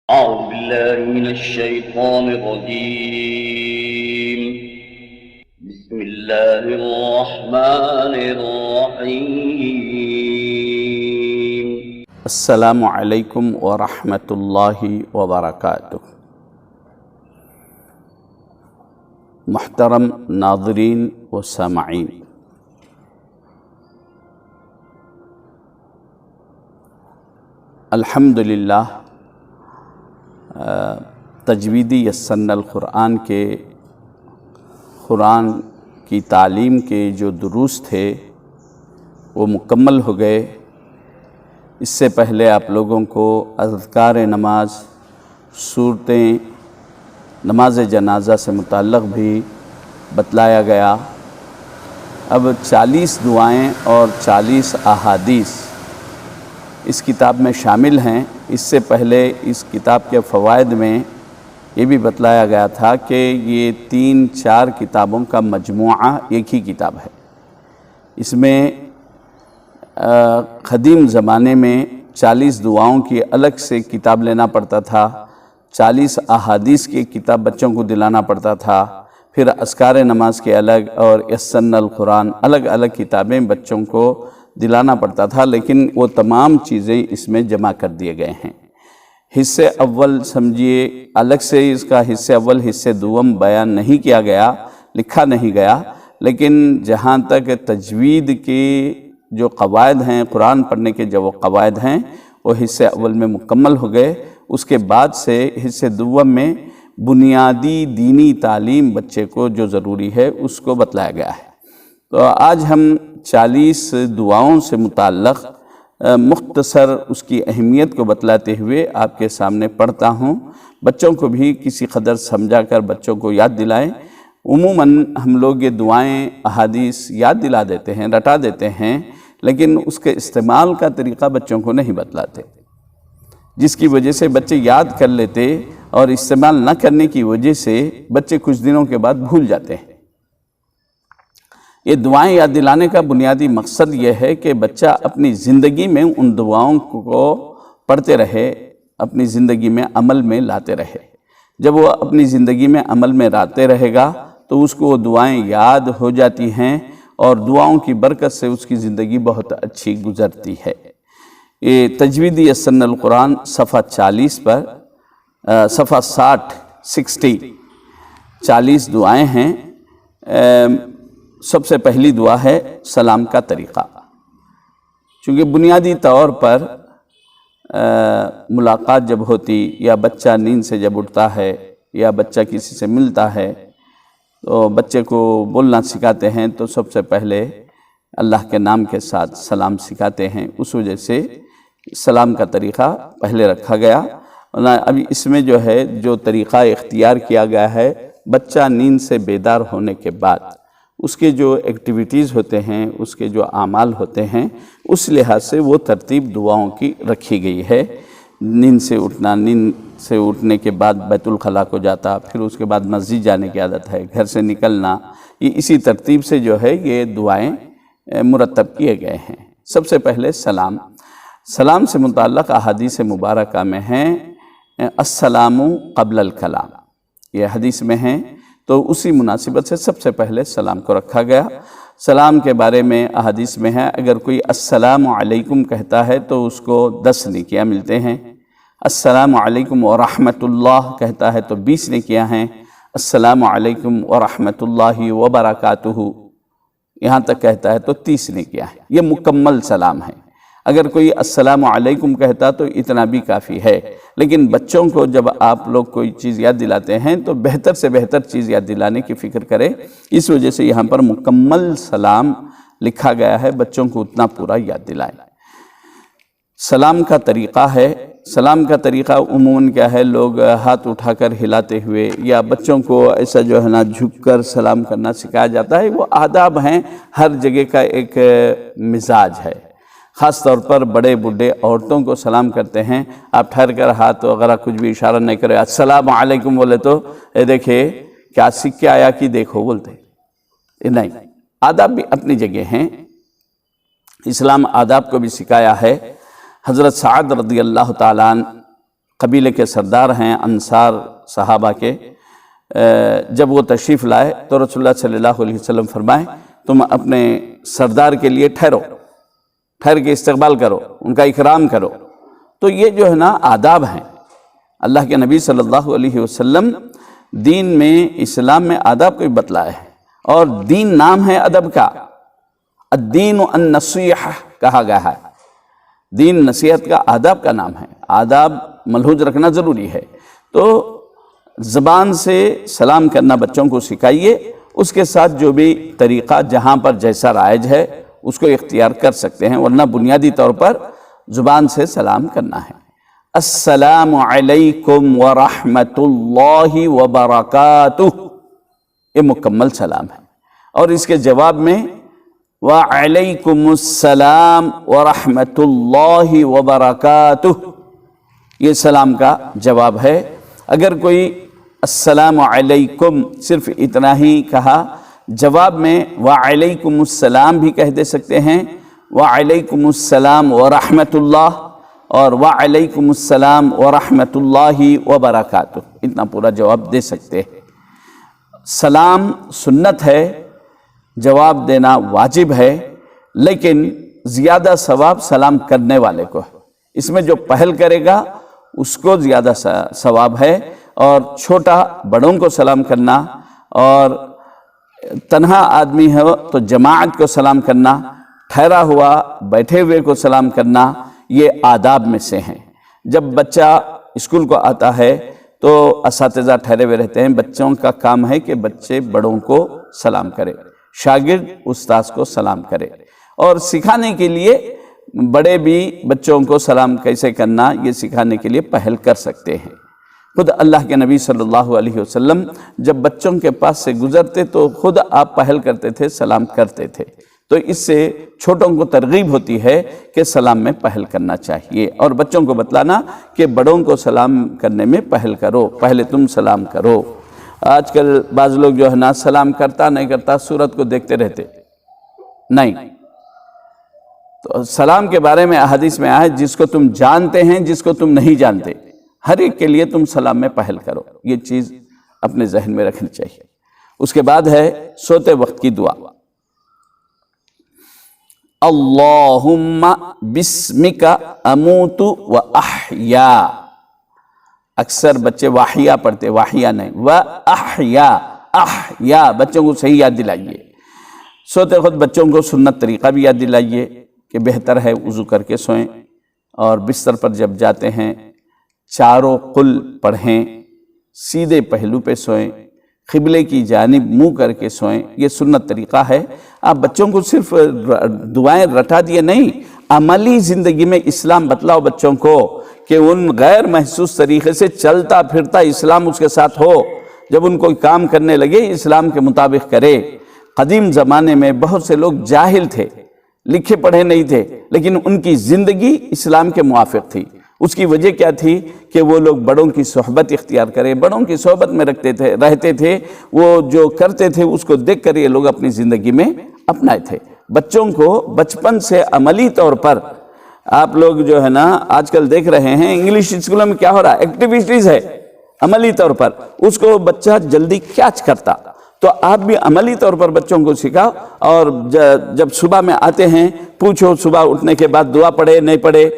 أعوذ بالله من الشيطان الرجيم. بسم الله الرحمن الرحيم. السلام علیکم ورحمۃ اللہ وبرکاتہ۔ محترم ناظرین و سامعین، الحمدللہ تجویدی یسرنا القرآن کے قرآن کی تعلیم کے جو دروس تھے وہ مکمل ہو گئے۔ اس سے پہلے آپ لوگوں کو اذکار نماز، صورتیں نماز جنازہ سے متعلق بھی بتلایا گیا۔ اب 40 دعائیں اور 40 احادیث اس کتاب میں شامل ہیں۔ اس سے پہلے اس کتاب کے فوائد میں یہ بھی بتلایا گیا تھا کہ یہ 3-4 کتابوں کا مجموعہ ایک ہی کتاب ہے۔ اس میں قدیم زمانے میں 40 دعاؤں کی الگ سے کتاب لینا پڑتا تھا، 40 احادیث کی کتاب بچوں کو دلانا پڑتا تھا، پھر اذکار نماز کے الگ اور یسرنا القرآن الگ الگ کتابیں بچوں کو دلانا پڑتا تھا، لیکن وہ تمام چیزیں اس میں جمع کر دیے گئے ہیں۔ حصے اول سمجھیے الگ سے اس کا حصے اول حصے دوم بیان نہیں کیا گیا، لکھا نہیں گیا، لیکن جہاں تک تجوید کی جو قواعد ہیں، قرآن پڑھنے کے جو قواعد ہیں، وہ حصے اول میں مکمل ہو گئے۔ اس کے بعد سے حصے دوم میں بنیادی دینی تعلیم بچے کو جو ضروری ہے اس کو بتلایا گیا ہے۔ تو آج ہم 40 دعاؤں سے متعلق مختصر اس کی اہمیت کو بتلاتے ہوئے آپ کے سامنے پڑھتا ہوں، بچوں کو بھی کسی قدر سمجھا کر بچوں کو یاد دلائیں۔ عموماً ہم لوگ یہ دعائیں احادیث یاد دلا دیتے ہیں، رٹا دیتے ہیں، لیکن اس کے استعمال کا طریقہ بچوں کو نہیں بتلاتے، جس کی وجہ سے بچے یاد کر لیتے اور استعمال نہ کرنے کی وجہ سے بچے کچھ دنوں کے بعد بھول جاتے ہیں۔ یہ دعائیں یاد دلانے کا بنیادی مقصد یہ ہے کہ بچہ اپنی زندگی میں ان دعاؤں کو پڑھتے رہے، اپنی زندگی میں عمل میں لاتے رہے۔ جب وہ اپنی زندگی میں عمل میں لاتے رہے گا تو اس کو وہ دعائیں یاد ہو جاتی ہیں اور دعاؤں کی برکت سے اس کی زندگی بہت اچھی گزرتی ہے۔ یہ تجویدی یسرنا القرآن صفحہ 40 پر صفحہ 60 40 دعائیں ہیں۔ سب سے پہلی دعا ہے سلام کا طریقہ، چونکہ بنیادی طور پر ملاقات جب ہوتی یا بچہ نیند سے جب اٹھتا ہے یا بچہ کسی سے ملتا ہے تو بچے کو بولنا سکھاتے ہیں تو سب سے پہلے اللہ کے نام کے ساتھ سلام سکھاتے ہیں، اس وجہ سے سلام کا طریقہ پہلے رکھا گیا۔ ابھی اس میں جو ہے جو طریقہ اختیار کیا گیا ہے، بچہ نیند سے بیدار ہونے کے بعد اس کے جو ایکٹیویٹیز ہوتے ہیں، اس کے جو اعمال ہوتے ہیں، اس لحاظ سے وہ ترتیب دعاؤں کی رکھی گئی ہے۔ نیند سے اٹھنا، نیند سے اٹھنے کے بعد بیت الخلاء کو جاتا، پھر اس کے بعد مسجد جانے کی عادت ہے، گھر سے نکلنا، یہ اسی ترتیب سے جو ہے یہ دعائیں مرتب کیے گئے ہیں۔ سب سے پہلے سلام سے متعلق احادیث مبارکہ میں ہیں السلام قبل الکلام، یہ حدیث میں ہیں، تو اسی مناسبت سے سب سے پہلے سلام کو رکھا گیا۔ سلام کے بارے میں احادیث میں ہے، اگر کوئی السلام علیکم کہتا ہے تو اس کو 10 نیکیاں ملتے ہیں، السلام علیکم ورحمۃ اللہ کہتا ہے تو 20 نیکیاں ہیں، السلام علیکم ورحمۃ اللہ وبرکاتہ یہاں تک کہتا ہے تو 30 نیکیاں ہیں۔ یہ مکمل سلام ہے۔ اگر کوئی السلام علیکم کہتا تو اتنا بھی کافی ہے، لیکن بچوں کو جب آپ لوگ کوئی چیز یاد دلاتے ہیں تو بہتر سے بہتر چیز یاد دلانے کی فکر کریں، اس وجہ سے یہاں پر مکمل سلام لکھا گیا ہے، بچوں کو اتنا پورا یاد دلائیں۔ سلام کا طریقہ ہے، سلام کا طریقہ عموماً کیا ہے، لوگ ہاتھ اٹھا کر ہلاتے ہوئے یا بچوں کو ایسا جو ہے نا جھک کر سلام کرنا سکھایا جاتا ہے، وہ آداب ہیں، ہر جگہ کا ایک مزاج ہے۔ خاص طور پر بڑے بوڑھے عورتوں کو سلام کرتے ہیں، آپ ٹھہر کر ہاتھ وغیرہ کچھ بھی اشارہ نہیں کرے، السلام علیکم بولے تو دیکھے کیا سیکھ کے آیا کہ دیکھو بولتے نہیں۔ آداب بھی اپنی جگہ ہیں، اسلام آداب کو بھی سکھایا ہے۔ حضرت سعد رضی اللہ تعالیٰ عنہ قبیلے کے سردار ہیں انصار صحابہ کے، جب وہ تشریف لائے تو رسول اللہ صلی اللہ علیہ وسلم فرمائے تم اپنے سردار کے لیے ٹھہر کے استقبال کرو، ان کا اکرام کرو۔ تو یہ جو ہے نا آداب ہیں، اللہ کے نبی صلی اللہ علیہ وسلم دین میں، اسلام میں آداب کو بتلائے ہیں، اور دین نام ہے ادب کا، الدین النصیحہ کہا گیا ہے، دین نصیحت کا، آداب کا نام ہے، آداب ملحوظ رکھنا ضروری ہے۔ تو زبان سے سلام کرنا بچوں کو سکھائیے، اس کے ساتھ جو بھی طریقہ جہاں پر جیسا رائج ہے اس کو اختیار کر سکتے ہیں، ورنہ بنیادی طور پر زبان سے سلام کرنا ہے۔ السلام علیکم ورحمۃ اللہ وبرکاتہ، یہ مکمل سلام ہے، اور اس کے جواب میں وعلیکم السلام ورحمۃ اللہ وبرکاتہ، یہ سلام کا جواب ہے۔ اگر کوئی السلام علیکم صرف اتنا ہی کہا، جواب میں وعلیکم السلام بھی کہہ دے سکتے ہیں، وعلیکم السلام ورحمۃ اللہ اور وعلیکم السلام ورحمۃ اللہ وبرکاتہ، اتنا پورا جواب دے سکتے ہیں۔ سلام سنت ہے، جواب دینا واجب ہے، لیکن زیادہ ثواب سلام کرنے والے کو ہے، اس میں جو پہل کرے گا اس کو زیادہ ثواب ہے، اور چھوٹا بڑوں کو سلام کرنا، اور تنہا آدمی ہو تو جماعت کو سلام کرنا، ٹھہرا ہوا بیٹھے ہوئے کو سلام کرنا، یہ آداب میں سے ہیں۔ جب بچہ اسکول کو آتا ہے تو اساتذہ ٹھہرے ہوئے رہتے ہیں، بچوں کا کام ہے کہ بچے بڑوں کو سلام کرے، شاگرد استاذ کو سلام کرے، اور سکھانے کے لیے بڑے بھی بچوں کو سلام کیسے کرنا یہ سکھانے کے لیے پہل کر سکتے ہیں۔ خود اللہ کے نبی صلی اللہ علیہ وسلم جب بچوں کے پاس سے گزرتے تو خود آپ پہل کرتے تھے، سلام کرتے تھے، تو اس سے چھوٹوں کو ترغیب ہوتی ہے کہ سلام میں پہل کرنا چاہیے، اور بچوں کو بتلانا کہ بڑوں کو سلام کرنے میں پہل کرو، پہلے تم سلام کرو۔ آج کل بعض لوگ جو ہے نا سلام کرتا نہیں کرتا صورت کو دیکھتے رہتے نہیں، تو سلام کے بارے میں احادیث میں آیا ہے جس کو تم جانتے ہیں، جس کو تم نہیں جانتے، ہر ایک کے لیے تم سلام میں پہل کرو، یہ چیز اپنے ذہن میں رکھنی چاہیے۔ اس کے بعد ہے سوتے وقت کی دعا، اللہم بسمک اموت و احیا، اکثر بچے واحیا پڑھتے، واحیا نہیں، و احیا، احیا، بچوں کو صحیح یاد دلائیے۔ سوتے وقت بچوں کو سنت طریقہ بھی یاد دلائیے کہ بہتر ہے وضو کر کے سوئیں، اور بستر پر جب جاتے ہیں چاروں قل پڑھیں، سیدھے پہلو پہ سوئیں، قبلے کی جانب منہ کر کے سوئیں، یہ سنت طریقہ ہے۔ آپ بچوں کو صرف دعائیں رٹا دیے نہیں، عملی زندگی میں اسلام بتلاؤ بچوں کو کہ ان غیر محسوس طریقے سے چلتا پھرتا اسلام اس کے ساتھ ہو، جب ان کو کام کرنے لگے اسلام کے مطابق کرے۔ قدیم زمانے میں بہت سے لوگ جاہل تھے، لکھے پڑھے نہیں تھے، لیکن ان کی زندگی اسلام کے موافق تھی۔ اس کی وجہ کیا تھی کہ وہ لوگ بڑوں کی صحبت اختیار کرے، بڑوں کی صحبت میں رہتے تھے، وہ جو کرتے تھے اس کو دیکھ کر یہ لوگ اپنی زندگی میں اپنائے تھے۔ بچوں کو بچپن سے عملی طور پر، آپ لوگ جو ہے نا آج کل دیکھ رہے ہیں انگلش اسکولوں میں کیا ہو رہا ہے، ایکٹیویٹیز ہے، عملی طور پر اس کو بچہ جلدی کیچ کرتا، تو آپ بھی عملی طور پر بچوں کو سکھاؤ، اور جب صبح میں آتے ہیں پوچھو صبح اٹھنے کے بعد دعا پڑھے نہیں پڑھے،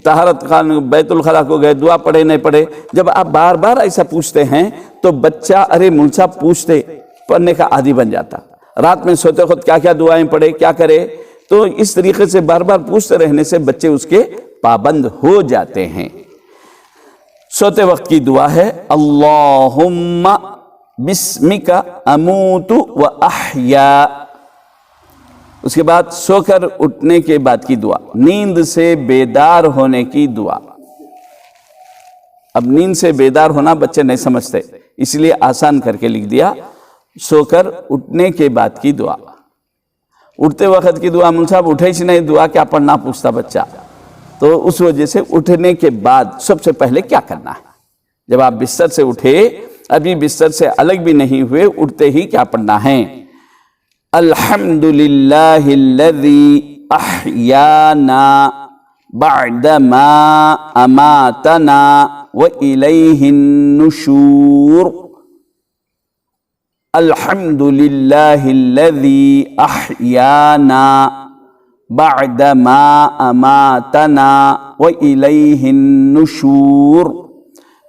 طہارت خان بیت الخلا کو گئے دعا پڑھے نہیں پڑھے، جب آپ بار بار ایسا پوچھتے ہیں تو بچہ ارے ملچا پوچھتے پڑھنے کا عادی بن جاتا۔ رات میں سوتے وقت کیا کیا دعائیں پڑھے، کیا کرے، تو اس طریقے سے بار بار پوچھتے رہنے سے بچے اس کے پابند ہو جاتے ہیں۔ سوتے وقت کی دعا ہے اللہم بسمک اموت و احیا۔ اس کے بعد سو کر اٹھنے کے بعد کی دعا، نیند سے بیدار ہونے کی دعا۔ اب نیند سے بیدار ہونا بچے نہیں سمجھتے، اس لیے آسان کر کے لکھ دیا، سو کر اٹھنے کے بعد کی دعا۔ اٹھتے وقت کی دعا، مول صاحب اٹھے ہی نہیں دعا کیا پڑھنا پوچھتا بچہ، تو اس وجہ سے اٹھنے کے بعد سب سے پہلے کیا کرنا ہے، جب آپ بستر سے اٹھے، ابھی بستر سے الگ بھی نہیں ہوئے، اٹھتے ہی کیا پڑھنا ہے، الحمدللہ الذی احیانا بعد ما اماتنا وإليه النشور الحمد لله الذي أحيانا بعدما أماتنا وإليه النشور۔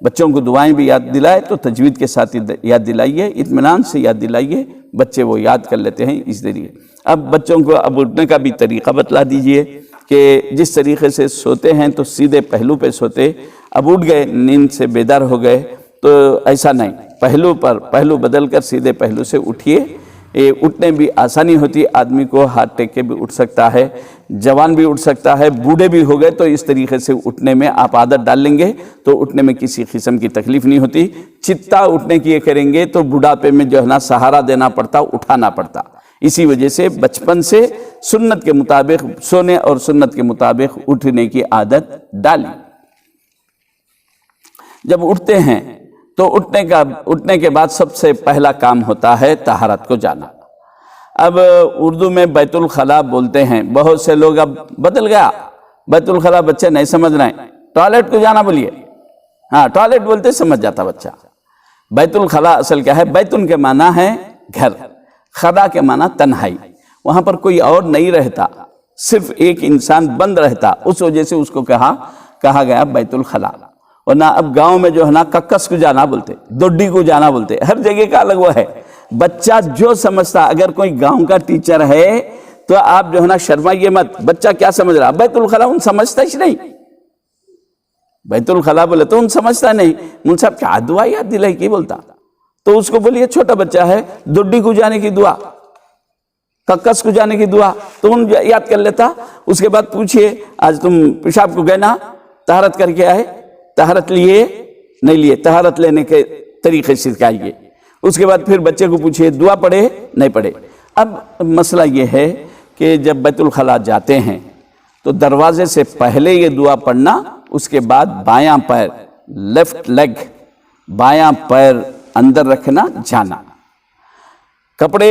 بچوں کو دعائیں بھی یاد دلائے تو تجوید کے ساتھ یاد دلائیے، اطمینان سے یاد دلائیے، بچے وہ یاد کر لیتے ہیں اس ذریعے۔ اب بچوں کو اب اٹھنے کا بھی طریقہ بتلا دیجئے کہ جس طریقے سے سوتے ہیں تو سیدھے پہلو پہ سوتے، اب اٹھ گئے نیند سے بیدار ہو گئے تو ایسا نہیں، پہلو بدل کر سیدھے پہلو سے اٹھیے۔ اٹھنے بھی آسانی ہوتی ہے، آدمی کو ہاتھ ٹیک کے بھی اٹھ سکتا ہے، جوان بھی اٹھ سکتا ہے، بوڑھے بھی ہو گئے تو اس طریقے سے اٹھنے میں آپ عادت ڈال لیں گے تو اٹھنے میں کسی قسم کی تکلیف نہیں ہوتی۔ چتا اٹھنے کی یہ کریں گے تو بڑھاپے میں جو ہے نا سہارا دینا پڑتا، اٹھانا پڑتا۔ اسی وجہ سے بچپن سے سنت کے مطابق سونے اور سنت کے مطابق اٹھنے کی عادت ڈالی۔ جب اٹھتے ہیں تو اٹھنے کے بعد سب سے پہلا کام ہوتا ہے طہارت کو جانا۔ اب اردو میں بیت الخلاء بولتے ہیں، بہت سے لوگ اب بدل گیا، بیت الخلاء بچے نہیں سمجھ رہے ہیں، ٹوائلٹ کو جانا بولیے، ہاں ٹوائلٹ بولتے سمجھ جاتا بچہ۔ بیت الخلاء اصل کیا ہے؟ بیتن کے معنی ہے گھر، خلا کے معنی تنہائی، وہاں پر کوئی اور نہیں رہتا، صرف ایک انسان بند رہتا، اس وجہ سے اس کو کہا گیا بیت الخلاء۔ ورنہ اب گاؤں میں جو ہے نا ککس کو جانا بولتے، دوڈی کو جانا بولتے، ہر جگہ کا الگ وہ ہے۔ بچہ جو سمجھتا، اگر کوئی گاؤں کا ٹیچر ہے تو آپ جو ہے نا شرمائیے مت، بچہ کیا سمجھ رہا؟ بیت الخلاء ان سمجھتا ہی نہیں، بیت الخلاء بولے تو ان سمجھتا نہیں، ان صاحب کیا دعا یاد دلائی کی بولتا، تو اس کو بولیے چھوٹا بچہ ہے، دوڈی کو جانے کی دعا، ککس کو جانے کی دعا تو ان یاد کر لیتا۔ اس کے بعد پوچھئے آج تم پیشاب کو گئے نا، طہارت کر کے آئے، طہارت لیے نہیں لیے، طہارت لینے کے طریقے سکھائیے۔ اس کے بعد پھر بچے کو پوچھئے دعا پڑھے نہیں پڑھے۔ اب مسئلہ یہ ہے کہ جب بیت الخلاء جاتے ہیں تو دروازے سے پہلے یہ دعا پڑھنا، اس کے بعد بایاں پیر، لیفٹ لیگ، بایاں پیر اندر رکھنا، جانا۔ کپڑے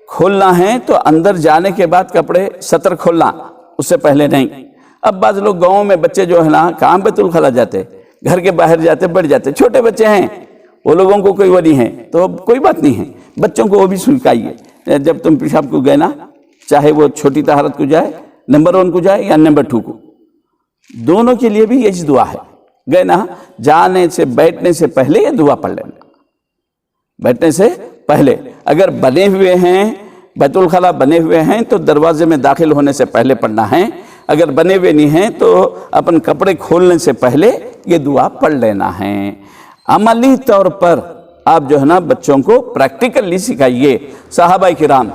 کھولنا ہے تو اندر جانے کے بعد کپڑے سطر کھولنا، اس سے پہلے نہیں۔ اب بعض لوگ گاؤں میں بچے جو ہے نا کہاں بیت الخلاء جاتے، گھر کے باہر جاتے، بیٹھ جاتے، چھوٹے بچے ہیں وہ لوگوں کو کوئی وہ نہیں ہے تو کوئی بات نہیں ہے، بچوں کو وہ بھی سکھائیے۔ جب تم پیشاب کو گئے نا، چاہے وہ چھوٹی طہارت کو جائے، نمبر 1 کو جائے یا نمبر 2 کو، دونوں کے لیے بھی یہی دعا ہے۔ گئے نا، جانے سے بیٹھنے سے پہلے یہ دعا پڑھ لینا، بیٹھنے سے پہلے۔ اگر بنے ہوئے ہیں بیت الخلاء بنے ہوئے ہیں تو دروازے میں داخل ہونے سے پہلے پڑھنا ہے، اگر بنے ہوئے نہیں ہیں تو اپن کپڑے کھولنے سے پہلے یہ دعا پڑھ لینا ہے۔ عملی طور پر آپ جو ہے نا بچوں کو پریکٹیکلی سکھائیے۔ صحابہ کرام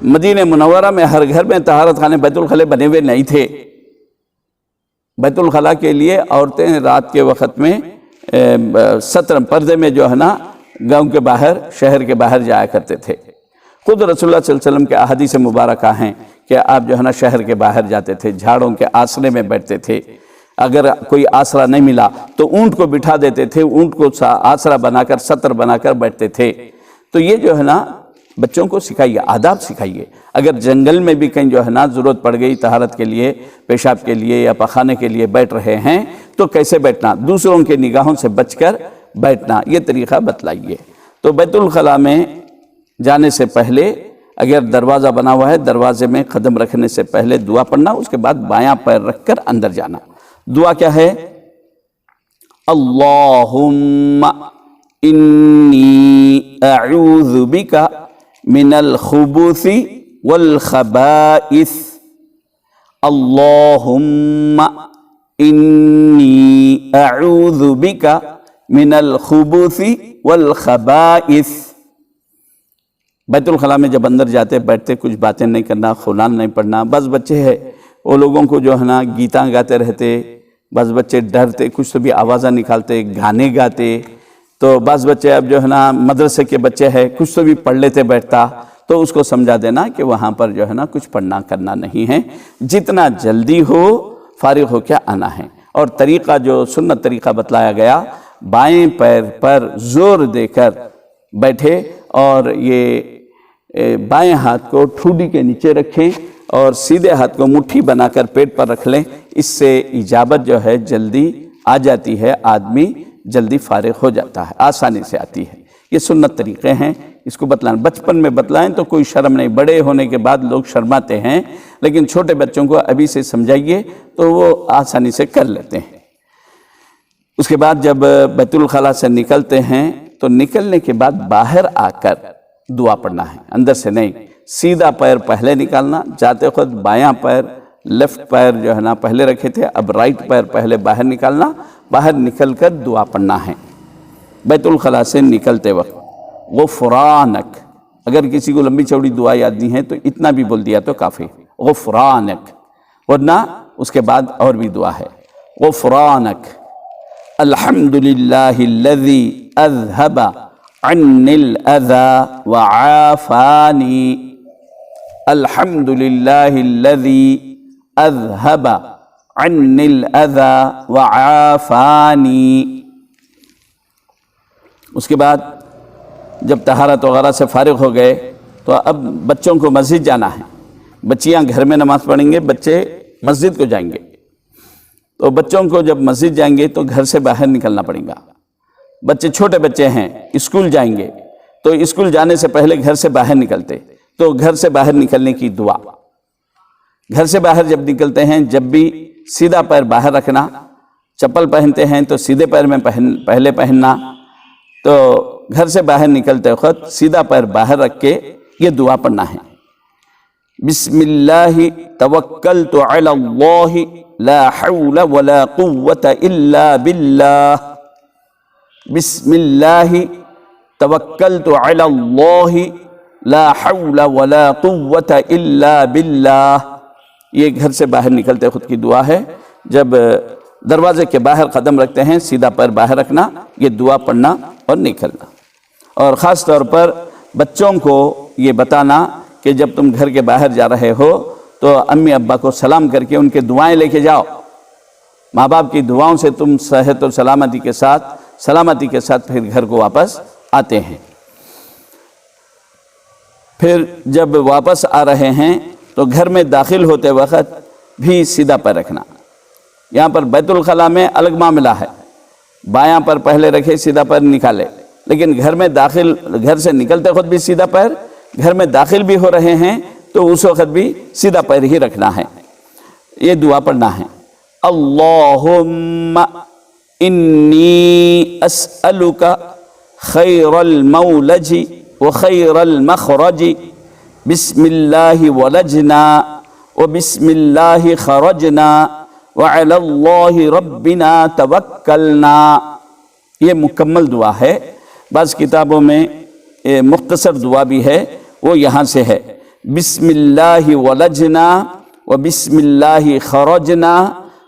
مدینہ منورہ میں ہر گھر میں طہارت خانے بیت الخلاء بنے ہوئے نہیں تھے۔ بیت الخلاء کے لیے عورتیں رات کے وقت میں سطر پردے میں جو ہے نا گاؤں کے باہر، شہر کے باہر جایا کرتے تھے۔ خود رسول اللہ صلی اللہ علیہ وسلم کے احادیث مبارکہ ہیں کہ آپ جو ہے نا شہر کے باہر جاتے تھے، جھاڑوں کے آسرے میں بیٹھتے تھے، اگر کوئی آسرا نہیں ملا تو اونٹ کو بٹھا دیتے تھے، اونٹ کو آسرا بنا کر سطر بنا کر بیٹھتے تھے۔ تو یہ جو ہے نا بچوں کو سکھائیے، آداب سکھائیے۔ اگر جنگل میں بھی کہیں جو ہے نا ضرورت پڑ گئی طہارت کے لیے، پیشاب کے لیے یا پخانے کے لیے بیٹھ رہے ہیں تو کیسے بیٹھنا، دوسروں کے نگاہوں سے بچ کر بیٹھنا، یہ طریقہ بتلائیے۔ تو بیت الخلاء میں جانے سے پہلے اگر دروازہ بنا ہوا ہے، دروازے میں قدم رکھنے سے پہلے دعا پڑھنا، اس کے بعد بایاں پیر رکھ کر اندر جانا۔ دعا کیا ہے؟ اللہم انی اعوذ بک من الخبث والخبائث، اللہم انی اعوذ بک من الخبث والخبائث۔ بیت الخلاء میں جب اندر جاتے بیٹھتے کچھ باتیں نہیں کرنا، قرآن نہیں پڑھنا۔ بعض بچے ہیں وہ لوگوں کو جو ہے نا گیتاں گاتے رہتے، بعض بچے ڈرتے، کچھ تو بھی آوازیں نکالتے، گانے گاتے۔ تو بعض بچے اب جو ہے نا مدرسے کے بچے ہیں، کچھ تو بھی پڑھ لیتے بیٹھتا، تو اس کو سمجھا دینا کہ وہاں پر جو ہے نا کچھ پڑھنا کرنا نہیں ہے، جتنا جلدی ہو فارغ ہو کے آنا ہے۔ اور طریقہ جو سنت طریقہ بتلایا گیا، بائیں پیر پر زور دے کر بیٹھے اور یہ بائیں ہاتھ کو ٹھوڈی کے نیچے رکھیں اور سیدھے ہاتھ کو مٹھی بنا کر پیٹ پر رکھ لیں، اس سے اجابت جو ہے جلدی آ جاتی ہے آدمی جلدی فارغ ہو جاتا ہے، آسانی سے آتی ہے۔ یہ سنت طریقے ہیں، اس کو بتلانا، بچپن میں بتلائیں تو کوئی شرم نہیں، بڑے ہونے کے بعد لوگ شرماتے ہیں، لیکن چھوٹے بچوں کو ابھی سے سمجھائیے تو وہ آسانی سے کر لیتے ہیں۔ اس کے بعد جب بیت الخلاء سے نکلتے ہیں تو نکلنے کے بعد باہر آ کر دعا پڑھنا ہے، اندر سے نہیں۔ سیدھا پیر پہلے نکالنا، جاتے خود بایاں پیر، لیفٹ پیر جو ہے نا پہلے رکھے تھے، اب رائٹ پیر پہلے باہر نکالنا، باہر نکل کر دعا پڑھنا ہے بیت الخلاء سے نکلتے وقت۔ غفرانک، اگر کسی کو لمبی چوڑی دعا یاد نہیں ہے تو اتنا بھی بول دیا تو کافی، غفرانک، ورنہ اس کے بعد اور بھی دعا ہے۔ غفرانک الحمدللہ الذی اذہب عنی الاذی وعافانی، الحمدللہ الذی اذہب عنی الاذی وعافانی۔ اس کے بعد جب طہارت وغیرہ سے فارغ ہو گئے تو اب بچوں کو مسجد جانا ہے، بچیاں گھر میں نماز پڑھیں گے، بچے مسجد کو جائیں گے۔ تو بچوں کو جب مسجد جائیں گے تو گھر سے باہر نکلنا پڑے گا۔ بچے چھوٹے بچے ہیں، اسکول جائیں گے تو اسکول جانے سے پہلے گھر سے باہر نکلتے، تو گھر سے باہر نکلنے کی دعا۔ گھر سے باہر جب نکلتے ہیں جب بھی سیدھا پیر باہر رکھنا، چپل پہنتے ہیں تو سیدھے پیر میں پہلے پہننا، تو گھر سے باہر نکلتے وقت سیدھا پیر باہر رکھ کے یہ دعا پڑھنا ہے۔ بسم اللہ توکلت علی اللہ لا حول ولا قوة الا باللہ، بسم اللہ توکلت علی اللہ لا حول ولا قوة الا باللہ۔ یہ گھر سے باہر نکلتے خود کی دعا ہے۔ جب دروازے کے باہر قدم رکھتے ہیں سیدھا پیر باہر رکھنا، یہ دعا پڑھنا اور نکلنا۔ اور خاص طور پر بچوں کو یہ بتانا کہ جب تم گھر کے باہر جا رہے ہو تو امی ابا کو سلام کر کے ان کے دعائیں لے کے جاؤ۔ ماں باپ کی دعاؤں سے تم صحت و سلامتی کے ساتھ پھر گھر کو واپس آتے ہیں۔ پھر جب واپس آ رہے ہیں تو گھر میں داخل ہوتے وقت بھی سیدھا پیر رکھنا۔ یہاں پر بیت الخلاء میں الگ معاملہ ہے، بایاں پر پہلے رکھے سیدھا پیر نکالے، لیکن گھر سے نکلتے خود بھی سیدھا پیر، گھر میں داخل بھی ہو رہے ہیں تو اس وقت بھی سیدھا پیر ہی رکھنا ہے۔ یہ دعا پڑھنا ہے۔ اللہم انی اسألک خیر المولج وخیر المخرج، بسم اللہ ولجنا وبسم اللہ خرجنا وعلی اللہ ربنا توکلنا۔ یہ مکمل دعا ہے، بعض کتابوں میں مختصر دعا بھی ہے، وہ یہاں سے ہے۔ بسم اللہ ولجنا وبسم اللہ خرجنا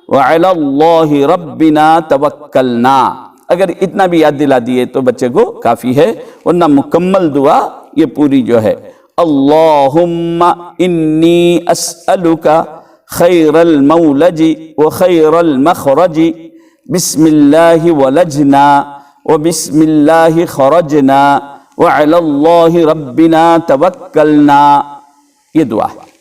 وعلی اللہ ربنا توکلنا۔ اگر اتنا بھی یاد دلا دیے تو بچے کو کافی ہے، ورنہ مکمل دعا یہ پوری جو ہے۔ اللہم انی اسألک خیر المولج وخیر المخرج، بسم اللہ ولجنا وبسم اللہ خرجنا وعلی اللہ ربنا توکلنا۔ یہ دعا ہے۔